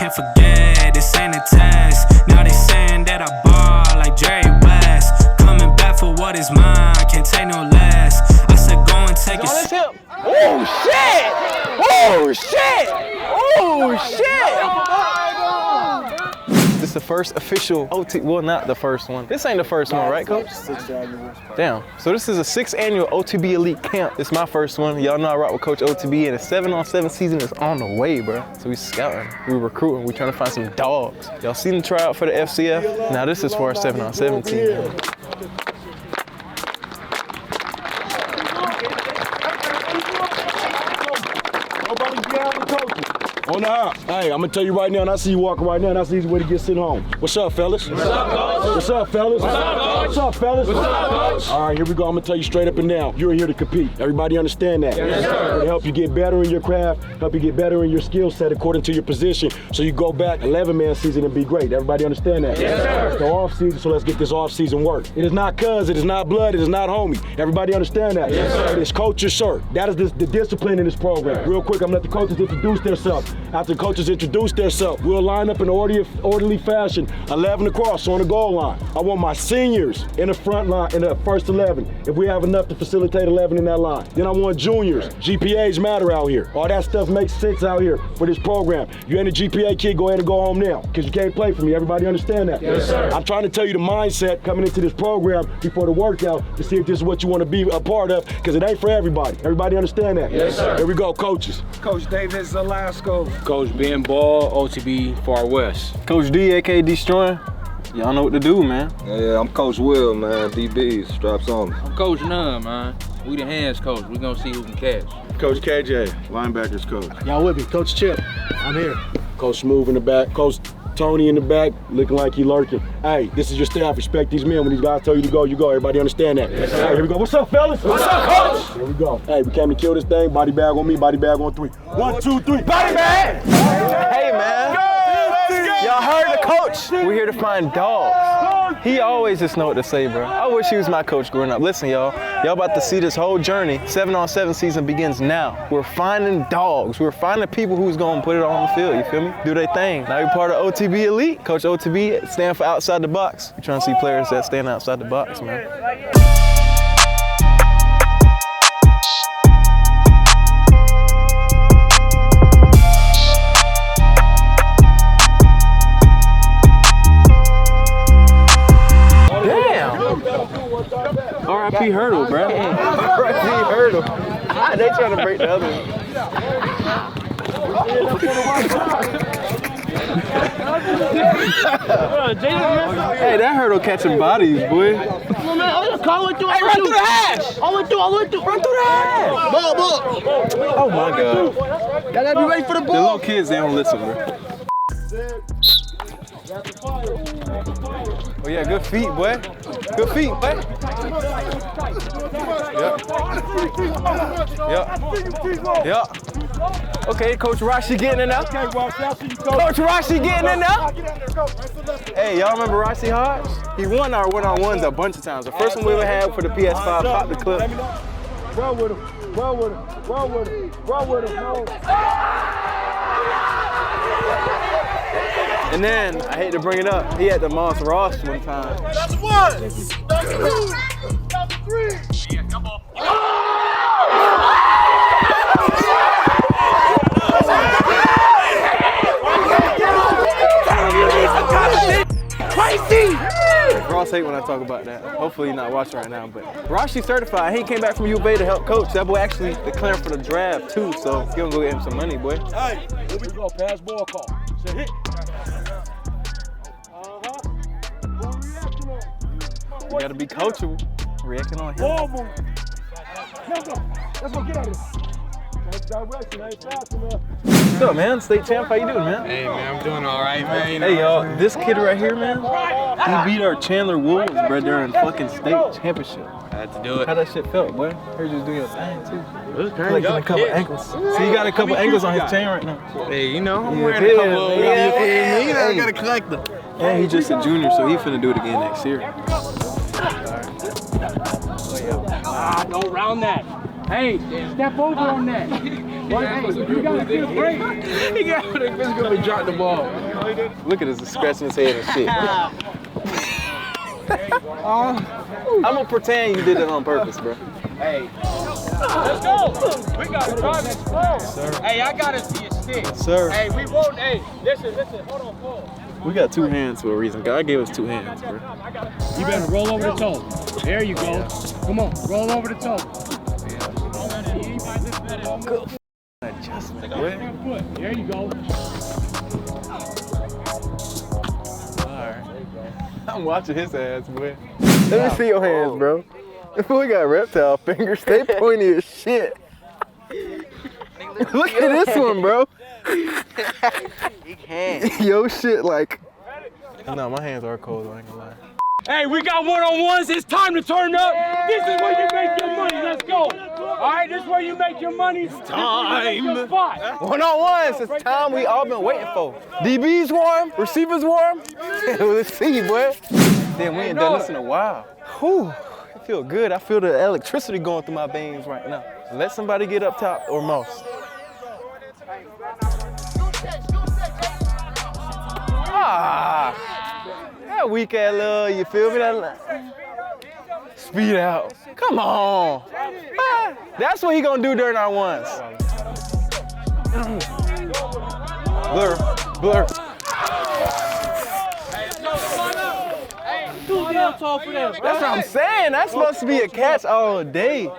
can't forget, this ain't a test. Now they saying that I ball like Jerry West. Coming back for what is mine, can't take no less. I said go and take it. Oh shit! Oh shit! Oh shit! This is the first official OT, well not the first one. This ain't the first one, right coach? Damn, so this is a 6th annual OTB Elite Camp. This is my first one. Y'all know I rock with Coach OTB and the 7-on-7 season is on the way, bro. So we scouting, we recruiting, we trying to find some dogs. Y'all seen the tryout for the FCF? Now this is for our 7-on-7 team. On the hop. Hey, I'm gonna tell you right now, and I see you walking right now, and that's the easy way to get sent home. What's up, fellas? What's up, coach? What's up, fellas? What's up, coach? What's up, fellas? What's up, coach? All right, here we go. I'm gonna tell you straight up and down. You're here to compete. Everybody understand that? Yes, sir. It'll help you get better in your craft, help you get better in your skill set according to your position, so you go back 11-man season and be great. Everybody understand that? Yes, sir. It's the off season, so let's get this off season work. It is not cuz, it is not blood, it is not homie. Everybody understand that? Yes, sir. It is coach's shirt. That is the discipline in this program. Real quick, I'm gonna let the coaches introduce themselves. After the coaches introduce themselves, we'll line up in an orderly fashion, 11 across on the goal line. I want my seniors in the front line, in the first 11, if we have enough to facilitate 11 in that line. Then I want juniors. GPAs matter out here. All that stuff makes sense out here for this program. You ain't a GPA kid, go ahead and go home now, because you can't play for me. Everybody understand that? Yes, sir. I'm trying to tell you the mindset coming into this program before the workout to see if this is what you want to be a part of, because it ain't for everybody. Everybody understand that? Yes, sir. Here we go, coaches. Coach David Zelasco. Coach Ben Ball, OTB Far West. Coach D, aka Deestroying. Y'all know what to do, man. Yeah, I'm Coach Will, man. DBs, straps on me. I'm Coach Nunn, man. We the hands coach. We gonna see who can catch. Coach KJ, linebackers coach. Y'all with me, Coach Chip. I'm here. Coach Smooth in the back. Coach Tony in the back, looking like he lurking. Hey, this is your staff. Respect these men. When these guys tell you to go, you go. Everybody understand that? Yes, sir. Hey, here we go. What's up, fellas? What's up, coach? Here we go. Hey, we came to kill this thing. Body bag on me, body bag on 3. 1, 2, 3. Body bag! Hey, man. Y'all heard the coach. We're here to find dogs. He always just know what to say, bro. I wish he was my coach growing up. Listen, y'all about to see this whole journey. 7-on-7 season begins now. We're finding dogs. We're finding people who's gonna put it on the field, you feel me? Do their thing. Now you're part of OTB Elite. Coach OTB stand for outside the box. We're trying to see players that stand outside the box, man. R.I.P. Hurdle, bro. R.I.P. Hurdle. They trying to break the other one. Hey, that Hurdle catching bodies, boy. Come on, man. Call it through. Hey, run through the hash. All the way through. Run through the hash. Ball. Oh my God. Y'all gotta be ready for the ball. The little kids, they don't listen, bro. Oh yeah, good feet, boy. Good feet, boy. Yep. Okay, Coach Rashi getting in there. Coach Rashi getting in there. Hey, y'all remember Rashi Hodge? He won our one-on-ones a bunch of times. The first one we ever had for the PS5, pop the clip. Run with him, run with him, run with him, run with him. No. And then, I hate to bring it up, he had the Moss Ross one time. That's 1. That's 2. That's 3. Yeah, come on. Crazy! Ross hate when I talk about that. Hopefully he's not watching right now, but Rashi certified. He came back from U of A to help coach. That boy actually declaring for the draft too, so he's gonna go get him some money, boy. Hey, here we go, pass ball call. Say hit. You gotta be coachable. Reacting on him. Ball move. Let's go, get out of here. Direction, ain't fast enough. What's up, man? State champ, how you doing, man? Hey, man, I'm doing all right, man. Hey, y'all, this kid right here, man, he beat our Chandler Wolves, bro, during fucking state championship. I had to do it. How that shit felt, boy? Heard you was doing your thing, too. It was crazy. Like a couple ankles. So you got a couple ankles on his chain right now. Hey, you know, I'm wearing a couple. You know, I gotta collect them. And he's just a junior, so he finna do it again next year. Don't round that. Hey, step over on that. You got a good break. He got it. He's gonna drop the ball. Look at this, he's scratching his head and shit. I'm gonna pretend you did it on purpose, bro. Hey. Let's go. We got to drive this ball. Hey, I got to see your stick. Sir. Hey, we won't. Hey, listen. Hold on, Paul. We got 2 hands for a reason. God gave us 2 hands, bro. You better roll over the toe. There you go. Come on, roll over the toe. Good adjustment, boy. There you go. Alright. I'm watching his ass, boy. Let me see your hands, bro. We got reptile fingers. They pointy as shit. Look at this one, bro. Yo, shit, like. No, my hands are cold, I ain't gonna lie. Hey, we got one-on-ones. It's time to turn up. This is where you make your money. Let's go. All right, this is where you make your money. It's time. One-on-ones. It's time we all been waiting for. DB's warm, receivers warm. Let's see, boy. Damn, we ain't done this in a while. Whew. I feel good. I feel the electricity going through my veins right now. Let somebody get up top or Moss. Ah, that weak ass little, you feel me? That speed out. Come on. Ah, that's what he gonna do during our ones. Blur, blur. That's what I'm saying. That's supposed to be a catch all day.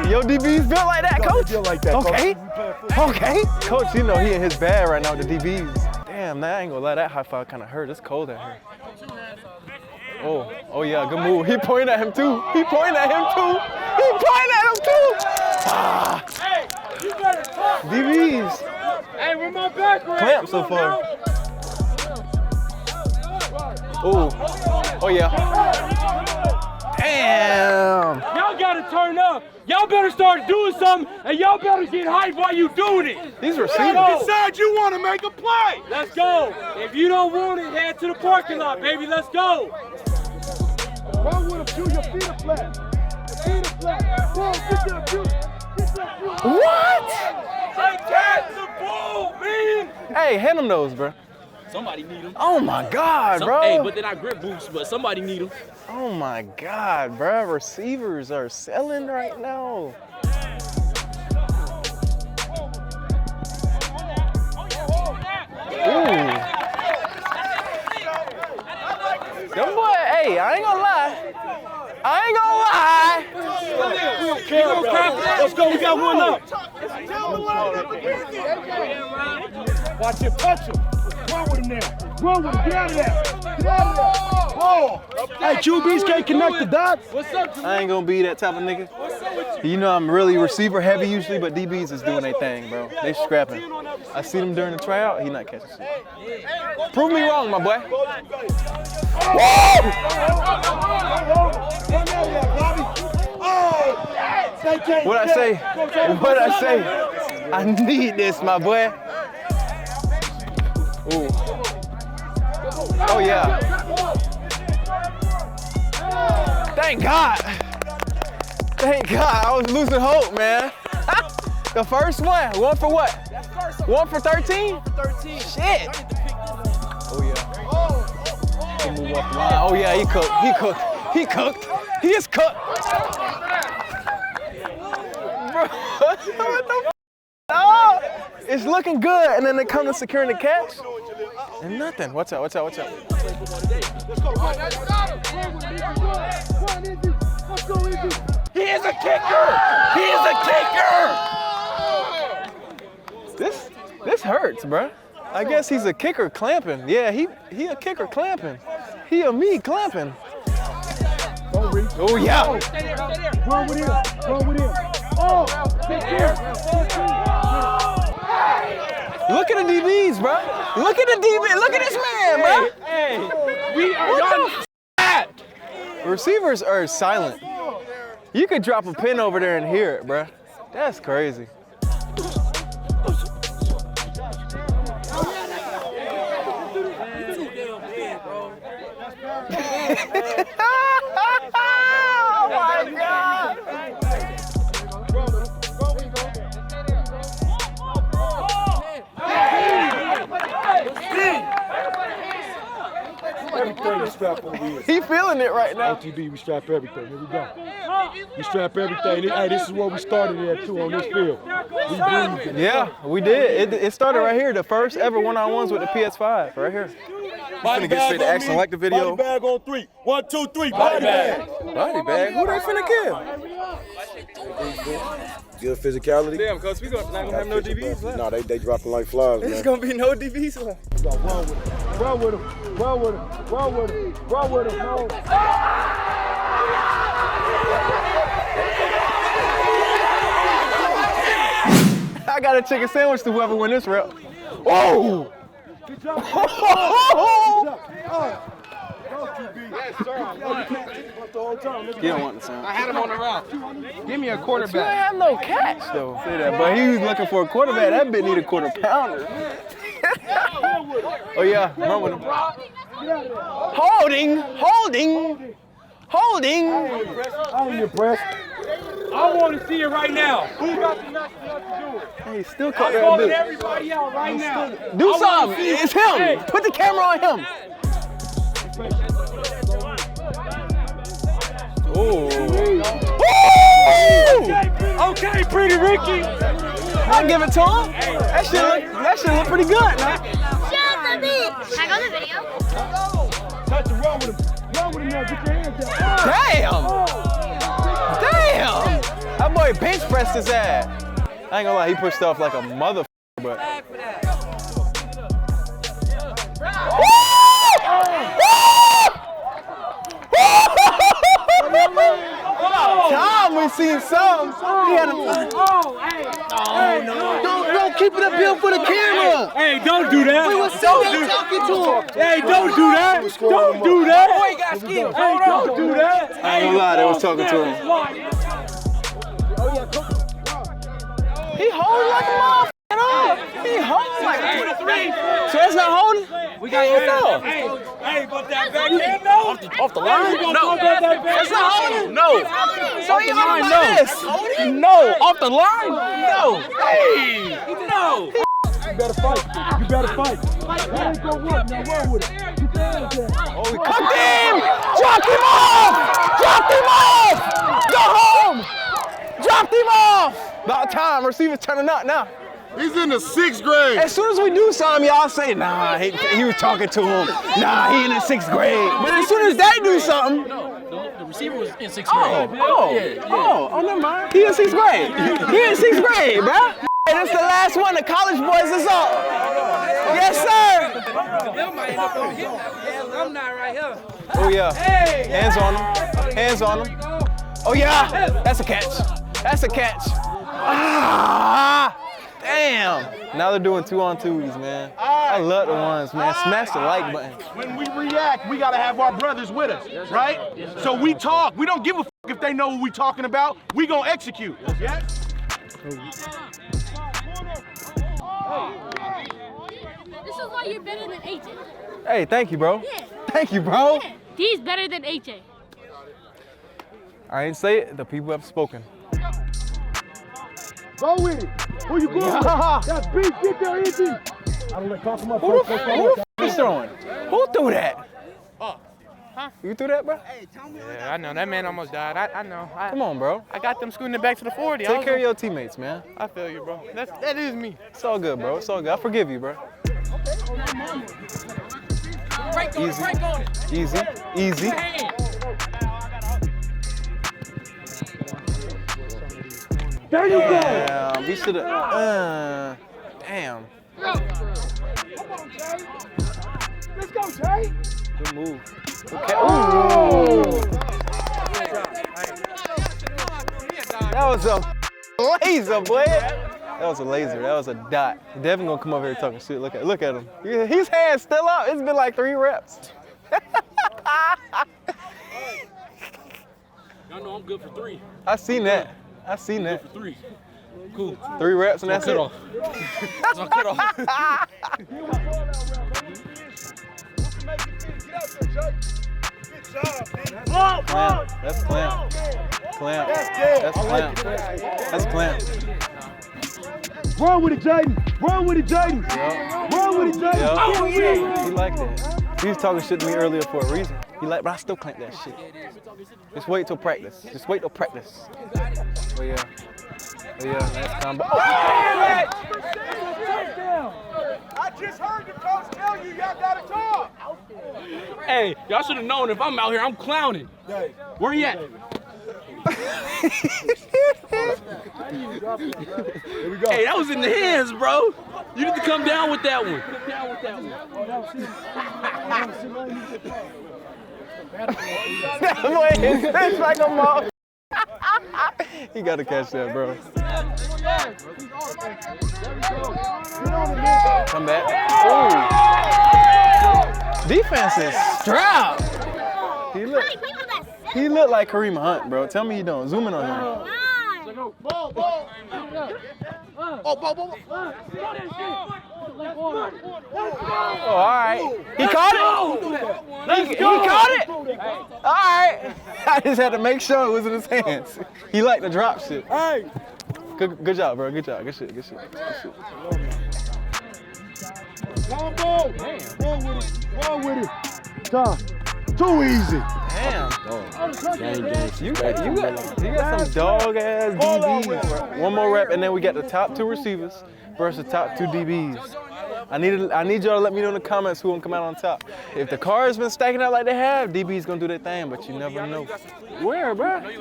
Yo, DB's built like that, coach? Built like that, okay. Okay. Coach, you know he in his bag right now with the DBs. Damn, I ain't gonna lie, that high five kind of hurt. It's cold out here. Oh yeah, good move. He pointed at him too. He pointed at him too. He pointed at him too. Ah. Hey, you better talk. DBs. Hey, where my back right? Clamp so far. Oh yeah. Damn. Y'all gotta turn up. Y'all better start doing something, and y'all better get hyped while you doing it. These receivers. Decide you want to make a play. Let's go. If you don't want it, head to the parking lot, baby. Let's go. Run with him, shoot your feet are flat. Your feet are flat. Ball, get your feet. What? Take that the ball, man. Hey, hand him those, bro. Somebody need them. Oh my God, bro. Hey, but they're not grip boots, but somebody need them. Oh my God, bro. Receivers are selling right now. Ooh. Them boy, hey, I ain't gonna lie. Let's go, we got one up. Watch it, punch him. Run with him now. Run with him, get out of there. Get out of there. Oh. Hey, QBs can't connect the dots. I ain't gonna be that type of nigga. You know I'm really receiver heavy usually, but DBs is doing their thing, bro. They scrapping. I see them during the tryout, he not catching shit. Prove me wrong, my boy. What I say? What I say? I need this, my boy. Ooh. Oh yeah. Thank God. Thank God. I was losing hope, man. The first one. 1 for what? 1 for 13? Shit. Oh yeah. He move off the line. Oh yeah, he cooked. He cooked. He cooked. He is cooked. Bro, what the f? Oh, it's looking good, and then they come to securing the catch, and nothing. Watch out, watch out, watch out. He is a kicker. He is a kicker. This hurts, bro. I guess he's a kicker clamping. Yeah, he a kicker clamping. He a me clamping. Oh yeah. Run with him. Run with him. Oh, take care. Look at the DBs, bro. Look at the DB. Look at this man, bro. Hey, we are done. Receivers are silent. You could drop a pin over there and hear it, bro. That's crazy. Oh my God! Everything we strap over here. He feeling it right now. OTB, we strap everything. Here we go. We strap everything. Hey, this is where we started at too on this field. We breathed. Yeah, we did. It started right here. The first ever one-on-ones with the PS5, right here. Body get straight to bag on action me. like the video. Body bag on 3. 1, 2, 3. Body bag. Body bag? Who they finna kill? Good physicality. Damn, cuz we not gonna have no DBs left. No, they dropping like flies, man. There's gonna be no DBs left. Run with him. Run with him. Run with him. Run with him. No. I got a chicken sandwich to whoever win this rep. Oh! Good job. He don't want the sound. I had him on the route. Give me a You quarterback. ain't have no catch though. Say that, but he was looking for a quarterback. That bitch need a quarter pounder. Oh yeah, run with him. Holding. I ain't impressed. I want to see it right now. Who got the nuts to do it? Hey, he still caught I'm that calling bitch. everybody out right now. Do something. It's him. Put the camera on him. Oh. Okay, pretty Ricky. I'll give it to him. That shit look pretty good. Now. Shut the bitch! Can I go in the video? Touch him. Run with him. Run with him now. Get your hands down. Damn. That boy bench pressed his ass. I ain't gonna lie, he pushed off like a motherfucker, but. Tom, we seen some. He had a. Don't keep it up here for the camera. Hey, don't do that. We was so talking to him. Hey, don't do that. Don't do that. Boy, got skills. Hey, don't do that. I ain't gonna lie, they was talking to him. He holding like a motherfucker. He holding like a. So that's not holding? We got you. Hey, but that back end, no. Off the line? No. That's not holding? No. So he on No. No. Off the line? No. Hey, no. You better fight. You better fight. That ain't gonna work. Now run with it. Get your hands down. Cooked him! Dropped him off! Dropped him off! Go home! Dropped him off! About time. Receiver's turning up now. He's in the 6th grade. As soon as we do something, y'all say, nah, he was talking to him. Nah, he in the 6th grade. But as soon as they do something. The receiver was in 6th grade. Oh, never mind. He in 6th grade. He in 6th grade, bruh. Hey, this is the last one. The college boys is up. Yes, sir. Oh, yeah. Hands on him. Hands on him. Oh, yeah. That's a catch. That's a catch. Ah! Damn. Now they're doing 2-on-2s, man. I love the ones, man. Smash the like button. When we react, we gotta have our brothers with us, right? So we talk. We don't give a f if they know what we talking about. We gonna execute. Yeah? This is why you're better than AJ. Hey, thank you, bro. Yeah. Thank you, bro. Yeah. D's better than AJ. I ain't say it. The people have spoken. Go with it. Who you going with? That's beef. Get there, easy. I don't let talk to my Who the f is throwing? Who threw that? You threw that, bro? Yeah, I know. That man almost died. I know. Come on, bro. I got them scooting it back to the 40. Take care of your teammates, man. I feel you, bro. That is me. It's all good, bro. It's all good. I forgive you, bro. Easy. Easy. Easy. There you go. Damn, we should have. Damn. Let's go, Jay. Good move. Okay. Ooh. That was a laser, boy. That was a laser. That was a dot. Devin gonna come over here talking shit. Look at him. His hand's still up. It's been like 3 reps. Y'all know I'm good for 3. I seen that. I seen that. For 3. Cool. 3 reps and that's it. That's my cutoff. Clamp. That's clamp. Clamp. That's clamp. That's clamp. Run with it, Jaden. Run with it, Jaden. Run with it, Jaden. Oh, yeah. He liked that. He was talking shit to me earlier for a reason. He like, but I still clamp that shit. Just wait till practice. Just wait till practice. Oh yeah. Oh yeah, nice combo. Oh, I just heard the coach tell you y'all gotta talk. Hey, y'all should have known if I'm out here, I'm clowning. Where you at? Hey, that was in the hands, bro. You need to come down with that one. Come down with that that boy is bitch like a mom. He gotta catch that, bro. Come back. Ooh. Defense is strapped. He looked like Kareem Hunt, bro. Tell me he don't. Zoom in on him. Oh, all right. He caught it? He caught it? All right. I just had to make sure it was in his hands. He liked to drop shit. Hey. Good job, bro. Good job. Good shit. Good shit. Good shit. Combo. Run with it. Tom. Too easy. Damn. You got some dog ass DBs. One more rep, and then we got the top 2 receivers versus the top 2 DBs. I need y'all to let me know in the comments who gonna come out on top. If the car's been stacking out like they have, DB's gonna do their thing, but you never know. Where, bro? Just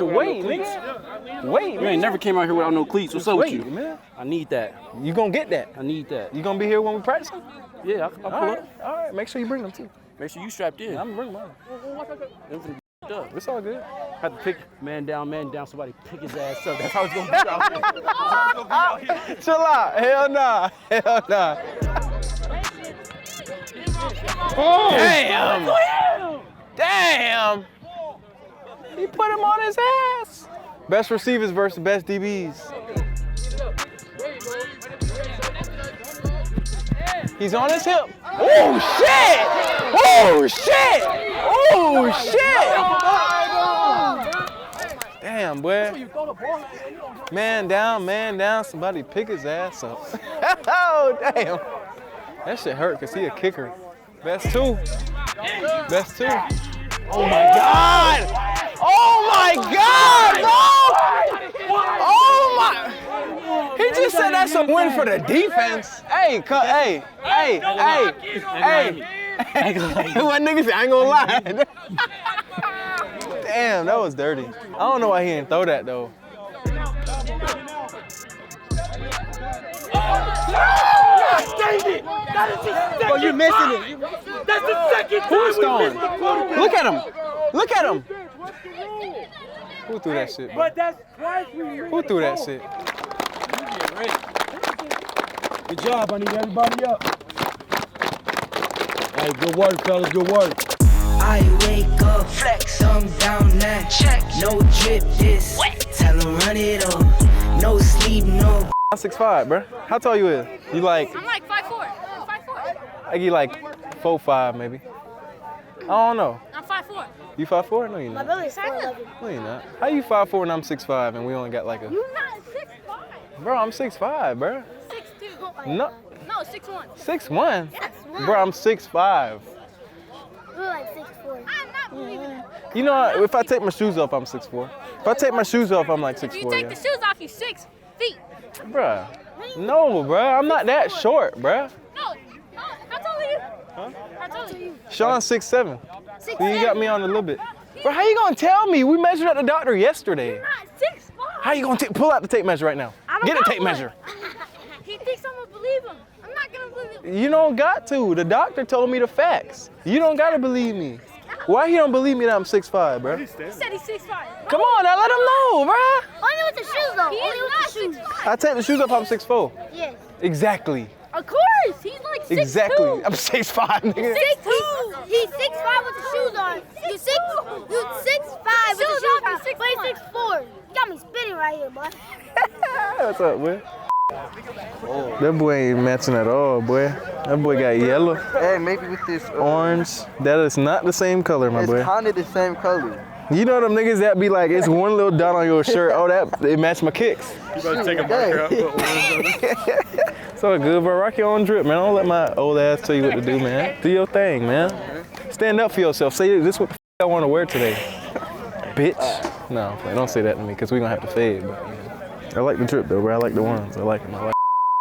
wait, nigga. Wait, You ain't never came out here without no cleats. What's up with you? Man. I need that. You gonna get that. I need that. You gonna be here when we practice? Yeah, I'll pull up. All right, make sure you bring them too. Make sure you strapped in. I'm gonna bring mine. Up. It's all good. Have to pick man down, somebody pick his ass up. That's how it's gonna be out here. Chill out. Hell nah. Hell nah. Oh. Damn. Damn. He put him on his ass. Best receivers versus best DBs. He's on his hip. Oh shit! Oh shit! Oh shit! Damn, boy. Man down. Somebody pick his ass up. Oh, damn. That shit hurt because he a kicker. Best 2. Best 2. Oh my God! Oh my God! No! Oh my! He just said that's a win for the defense. Hey. What nigga said? I ain't gonna lie. Damn, that was dirty. I don't know why he didn't throw that though. Oh, you're missing it. That's the second time Who's throwing? Look at him. Look at him. Who threw that shit, bro? But that's twice we Who threw that shit? Good job. I need everybody up. Hey, good work, fellas. Good work. I wake up, flex, thumb down that check, no drip this, tell him run it up, no sleep, no. I'm 6'5", bro. How tall you is? You like? I'm like 5'4". I'm 5'4". I get like 4'5" maybe. I don't know. I'm 5'4". You 5'4"? No, you're My not. brother's 5'11". No, you're not. How you 5'4" and I'm 6'5" and we only got like a? You're not 6'5". Bro, I'm 6'5", bro. 6'2". No. No, 6'1". 6'1"? Yes. Bro, I'm 6'5". We're like 6'4". I'm not believing it. You know, if I take my shoes off, I'm 6'4". If I take my shoes off, I'm like 6'4". If you take the shoes off, you're 6 feet. Bruh. No, bruh. I'm not that short, bruh. No. How tall are you? Huh? How tall are you? Sean's 6'7". 6'7". You got me on a little bit. Bro, how you gonna tell me? We measured at the doctor yesterday. You're not 6'5". How you gonna pull out the tape measure right now? I don't Get a got tape one. measure. He thinks I'm gonna believe him. I'm not gonna believe him. You don't got to. The doctor told me the facts. You don't gotta believe me. Why he don't believe me that I'm 6'5", bro? He said he's 6'5". Come on, now let him know, bro. Only with the shoes though. Only with the shoes. I take the shoes off, I'm 6'4". Yes. Exactly. Of course. He's like 6'2". Exactly. I'm 6'5", nigga. 6'2". He's 6'5" with the shoes on. You 6'5" with the shoes on. But he's 6'4". You got me spinning right here, boy. What's up, man? That boy ain't matching at all, boy. That boy got yellow. Hey, maybe with this orange. That is not the same color, my boy. It's kind of the same color. You know them niggas that be like, it's one little dot on your shirt. Oh, that it matched my kicks. You better take a marker out. It's all good, bro. Rock your own drip, man. Don't let my old ass tell you what to do, man. Do your thing, man. Stand up for yourself. Say this is what the f I want to wear today. Bitch. No, don't say that to me, because we gonna have to fade. But, yeah. I like the drip though, bro. I like the ones. I like them.